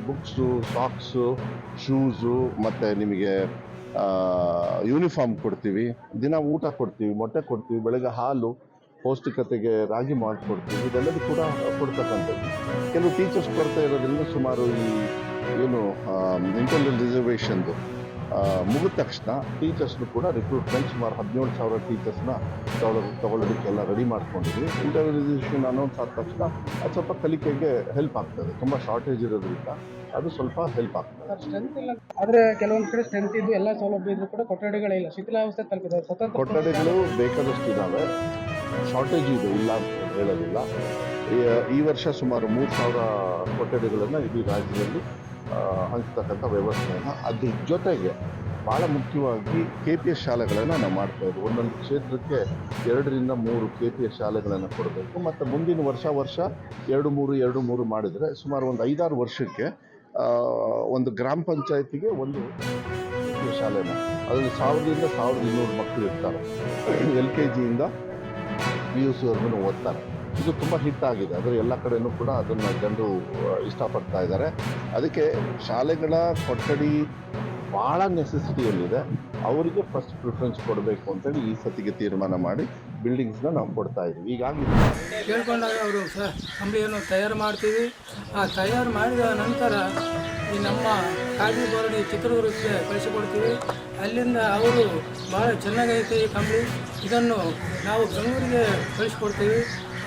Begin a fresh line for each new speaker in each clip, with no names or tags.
Books, socks, shoes ಮತ್ತು ನಿಮಗೆ uniform ಕೊಡ್ತೀವಿ, ದಿನ ಊಟ ಕೊಡ್ತೀವಿ, ಮೊಟ್ಟೆ ಕೊಡ್ತೀವಿ, ಬೆಳಗ್ಗೆ ಹಾಲು, ಪೌಷ್ಟಿಕತೆಗೆ ರಾಗಿ ಮಾಲ್ಟ್ ಕೊಡ್ತೀವಿ. ಇದೆಲ್ಲದೂ ಕೂಡ ಕೊಡ್ತಕ್ಕಂಥದ್ದು. ಕೆಲವು ಟೀಚರ್ಸ್ ಕೊರತೆ ಇರೋದ್ರಿಂದ ಸುಮಾರು ಈ ಏನು ಇಂಟರ್ನಲ್ ರಿಸರ್ವೇಷನ್ದು ಮುಗಿದ ತಕ್ಷಣ ಟೀಚರ್ಸ್ನು ಕೂಡ ರಿಕ್ರೂಟ್ಮೆಂಟ್ ಸುಮಾರು 17,000 ಟೀಚರ್ಸ್ನ ತಗೊಳ್ಳೋದಕ್ಕೆಲ್ಲ ರೆಡಿ ಮಾಡ್ಕೊಂಡಿದ್ವಿ. ಇಂಟರ್ನಲ್ ರಿಸರ್ವೇಷನ್ ಅನೌನ್ಸ್ ಆದ ತಕ್ಷಣ ಅದು ಸ್ವಲ್ಪ ಕಲಿಕೆಗೆ ಹೆಲ್ಪ್ ಆಗ್ತದೆ. ತುಂಬ ಶಾರ್ಟೇಜ್ ಇರೋದ್ರಿಂದ ಅದು ಸ್ವಲ್ಪ ಹೆಲ್ಪ್ ಆಗ್ತದೆ.
ಸ್ಟ್ರೆಂತ್ ಇಲ್ಲ, ಆದರೆ ಕೆಲವೊಂದು ಕಡೆ ಸ್ಟ್ರೆಂತ್ ಇದ್ದು ಎಲ್ಲ ಸೌಲಭ್ಯ ಇದ್ರೂ ಕೂಡ ಕೊಠಡಿಗಳಿಲ್ಲ, ಶಿಥಿಲಾವಸ್ಥೆ ತಲುಪಿದೆ. ಸ್ವತಂತ್ರ
ಕೊಠಡಿಗಳು ಬೇಕಾದಷ್ಟು ಇದ್ದಾವೆ, ಶಾರ್ಟೇಜ್ ಇದೆ, ಇಲ್ಲ ಅಂತ ಹೇಳೋದಿಲ್ಲ. ಈ ವರ್ಷ ಸುಮಾರು 3,000 ಕೊಠಡಿಗಳನ್ನು ಇಡೀ ರಾಜ್ಯದಲ್ಲಿ ಹಂಚ್ತಕ್ಕಂಥ ವ್ಯವಸ್ಥೆಯನ್ನು, ಅದ್ರ ಜೊತೆಗೆ ಭಾಳ ಮುಖ್ಯವಾಗಿ KPS ಶಾಲೆಗಳನ್ನು ನಾವು ಮಾಡ್ತಾಯಿದ್ವಿ. ಒಂದೊಂದು ಕ್ಷೇತ್ರಕ್ಕೆ 2ರಿಂದ 3 KPS ಶಾಲೆಗಳನ್ನು ಕೊಡಬೇಕು. ಮತ್ತು ಮುಂದಿನ ವರ್ಷ 2-3 ಮಾಡಿದರೆ ಸುಮಾರು ಒಂದು 5-6 ವರ್ಷಕ್ಕೆ ಒಂದು ಗ್ರಾಮ ಪಂಚಾಯತಿಗೆ ಒಂದು KPS ಶಾಲೆನ, ಅದರಲ್ಲಿ 1000ರಿಂದ 1200 ಮಕ್ಕಳು ಇರ್ತಾರೆ. LKG ಇಂದ PUC ವರ್ಗು ಓದ್ತಾರೆ. ಇದು ತುಂಬ ಹಿಟ್ ಆಗಿದೆ. ಅದರ ಎಲ್ಲ ಕಡೆಯೂ ಕೂಡ ಅದನ್ನು ಜನರು ಇಷ್ಟಪಡ್ತಾ ಇದ್ದಾರೆ. ಅದಕ್ಕೆ ಶಾಲೆಗಳ ಕೊಠಡಿ ಭಾಳ ನೆಸೆಸಿಟಿಯಲ್ಲಿದೆ. ಅವರಿಗೆ ಫಸ್ಟ್ ಪ್ರಿಫರೆನ್ಸ್ ಕೊಡಬೇಕು ಅಂತೇಳಿ ಈ ಸತಿಗೆ ತೀರ್ಮಾನ ಮಾಡಿ ಬಿಲ್ಡಿಂಗ್ಸ್ನ ನಾವು ಕೊಡ್ತಾ ಇದ್ದೀವಿ. ಹೀಗಾಗಿ
ಕೇಳ್ಕೊಂಡಾಗ ಅವರು ಕಂಬಳಿಯನ್ನು ತಯಾರು ಮಾಡ್ತೀವಿ. ಆ ತಯಾರು ಮಾಡಿದ ನಂತರ ಈ ನಮ್ಮ ಖಾದಿ ಬೋರ್ಡಿ ಚಿತ್ರದುರ್ಗಕ್ಕೆ ಕಳಿಸಿಕೊಡ್ತೀವಿ. ಅಲ್ಲಿಂದ ಅವರು ಭಾಳ ಚೆನ್ನಾಗೈತೆ ಈ ಕಂಬಳಿ, ಇದನ್ನು ನಾವು ಬೆಂಗಳೂರಿಗೆ ಕಳಿಸ್ಕೊಡ್ತೀವಿ.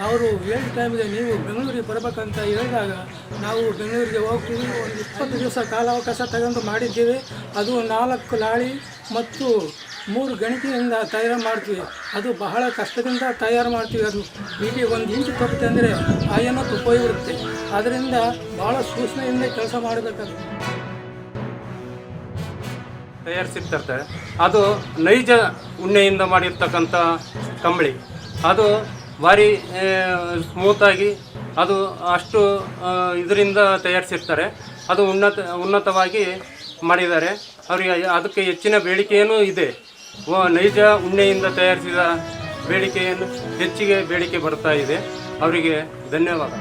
ಅವರು ಹೇಳಿದ ಟೈಮಿಗೆ ನೀವು ಬೆಂಗಳೂರಿಗೆ ಬರಬೇಕಂತ ಹೇಳಿದಾಗ ನಾವು ಬೆಂಗಳೂರಿಗೆ ಹೋಗ್ತೀವಿ. ಒಂದು 20 ದಿವಸ ಕಾಲಾವಕಾಶ ತಗೊಂಡು ಮಾಡಿದ್ದೀವಿ. ಅದು 4 ಲಾಳಿ ಮತ್ತು 3 ಗಣಿಕೆಯಿಂದ ತಯಾರು ಮಾಡ್ತೀವಿ. ಅದು ಬಹಳ ಕಷ್ಟದಿಂದ ತಯಾರು ಮಾಡ್ತೀವಿ. ಅದು ಹೀಗೆ 1 ಇಂಚು ತಪ್ಪುತ್ತೆ ಅಂದರೆ ಆಯನ್ನು ತುಪ್ಪೋಗಿರುತ್ತೆ. ಅದರಿಂದ ಭಾಳ ಸೂಕ್ಷ್ಮೆಯಿಂದ ಕೆಲಸ ಮಾಡಬೇಕಾಗುತ್ತೆ.
ತಯಾರಿಸಿರ್ತಾರೆ. ಅದು ನೈಜ ಉಣ್ಣೆಯಿಂದ ಮಾಡಿರ್ತಕ್ಕಂಥ ಕಂಬಳಿ. ಅದು ಭಾರಿ ಸ್ಮೂತಾಗಿ, ಅದು ಅಷ್ಟು ಇದರಿಂದ ತಯಾರಿಸಿರ್ತಾರೆ. ಅದು ಉನ್ನತವಾಗಿ ಮಾಡಿದ್ದಾರೆ. ಅವರಿಗೆ ಅದಕ್ಕೆ ಹೆಚ್ಚಿನ ಬೇಡಿಕೆಯೂ ಇದೆ. ನೈಜ ಉಣ್ಣೆಯಿಂದ ತಯಾರಿಸಿದ ಹೆಚ್ಚಿಗೆ ಬೇಡಿಕೆ ಬರ್ತಾ ಇದೆ. ಅವರಿಗೆ ಧನ್ಯವಾದ.